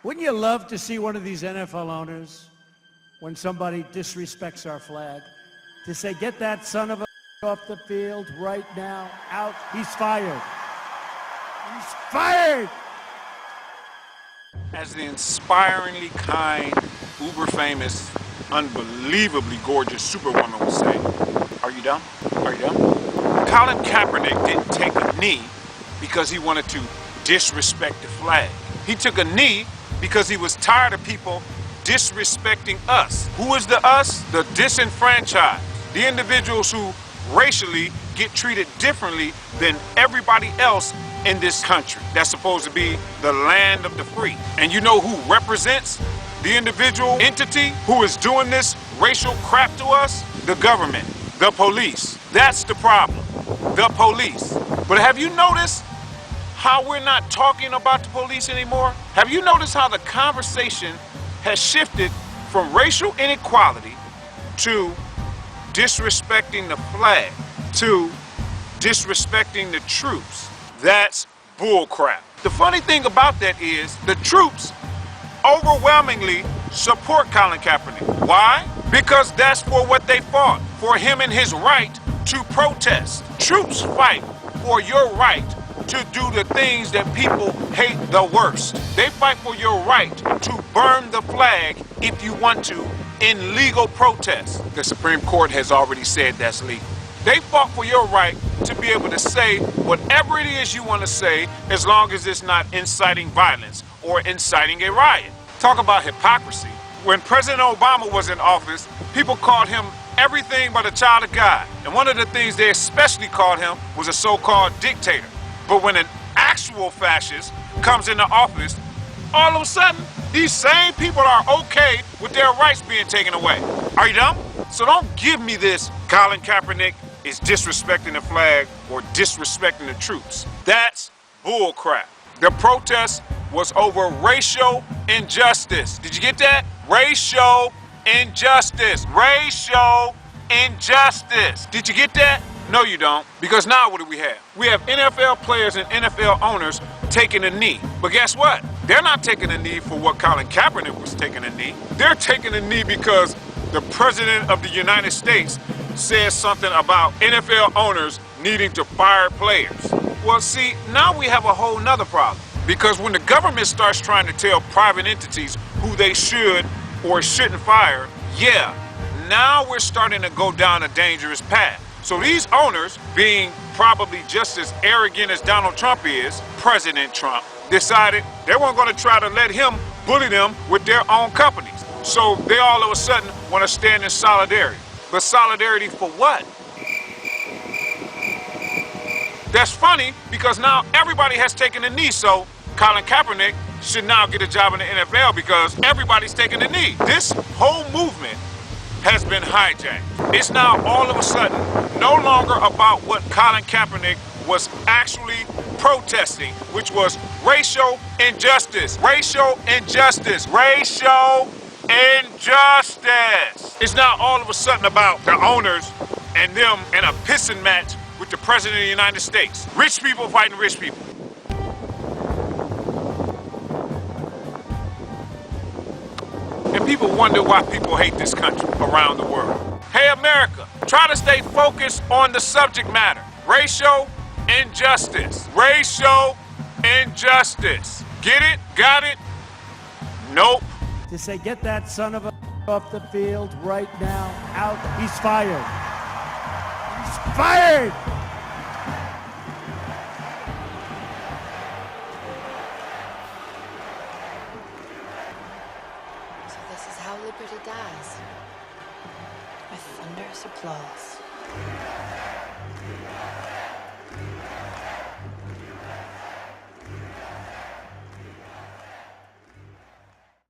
Wouldn't you love to see one of these NFL owners, when somebody disrespects our flag, to say, get that son of a off the field right now, out, he's fired. He's fired! As the inspiringly kind, uber-famous, unbelievably gorgeous Superwoman would say, are you done? Are you done? Colin Kaepernick didn't take a knee because he wanted to disrespect the flag. He took a knee because he was tired of people disrespecting us. Who is the us? The disenfranchised. The individuals who racially get treated differently than everybody else in this country. That's supposed to be the land of the free. And you know who represents the individual entity who is doing this racial crap to us? The government, the police. That's the problem, the police. But have you noticed how we're not talking about the police anymore? Have you noticed how the conversation has shifted from racial inequality to disrespecting the flag, to disrespecting the troops? That's bullcrap. The funny thing about that is the troops overwhelmingly support Colin Kaepernick. Why? Because that's for what they fought, for him and his right to protest. Troops fight for your right to do the things that people hate the worst. They fight for your right to burn the flag if you want to in legal protest. The Supreme Court has already said that's legal. They fought for your right to be able to say whatever it is you want to say as long as it's not inciting violence or inciting a riot. Talk about hypocrisy. When President Obama was in office, people called him everything but a child of God. And one of the things they especially called him was a so-called dictator. But when an actual fascist comes into office, all of a sudden, these same people are okay with their rights being taken away. Are you dumb? So don't give me this Colin Kaepernick is disrespecting the flag or disrespecting the troops. That's bullcrap. The protest was over racial injustice. Did you get that? Racial injustice. Racial injustice. Did you get that? No, you don't. Because now what do we have? We have NFL players and NFL owners taking a knee. But guess what? They're not taking a knee for what Colin Kaepernick was taking a knee. They're taking a knee because the President of the United States says something about NFL owners needing to fire players. Well, see, now we have a whole nother problem. Because when the government starts trying to tell private entities who they should or shouldn't fire, yeah, now we're starting to go down a dangerous path. So these owners, being probably just as arrogant as Donald Trump is, President Trump, decided they weren't going to try to let him bully them with their own companies. So they all of a sudden want to stand in solidarity. But solidarity for what? That's funny because now everybody has taken a knee, so Colin Kaepernick should now get a job in the NFL because everybody's taking a knee. This whole movement has been hijacked. It's now all of a sudden no longer about what Colin Kaepernick was actually protesting, which was racial injustice. Racial injustice. Racial injustice. It's now all of a sudden about the owners and them in a pissing match with the President of the United States. Rich people fighting rich people. And people wonder why people hate this country around the world. Hey America, try to stay focused on the subject matter. Racial injustice. Racial injustice. Get it? Got it? Nope. To say, get that son of a off the field right now, out, he's fired. He's fired! So this is how liberty dies. With thunderous applause.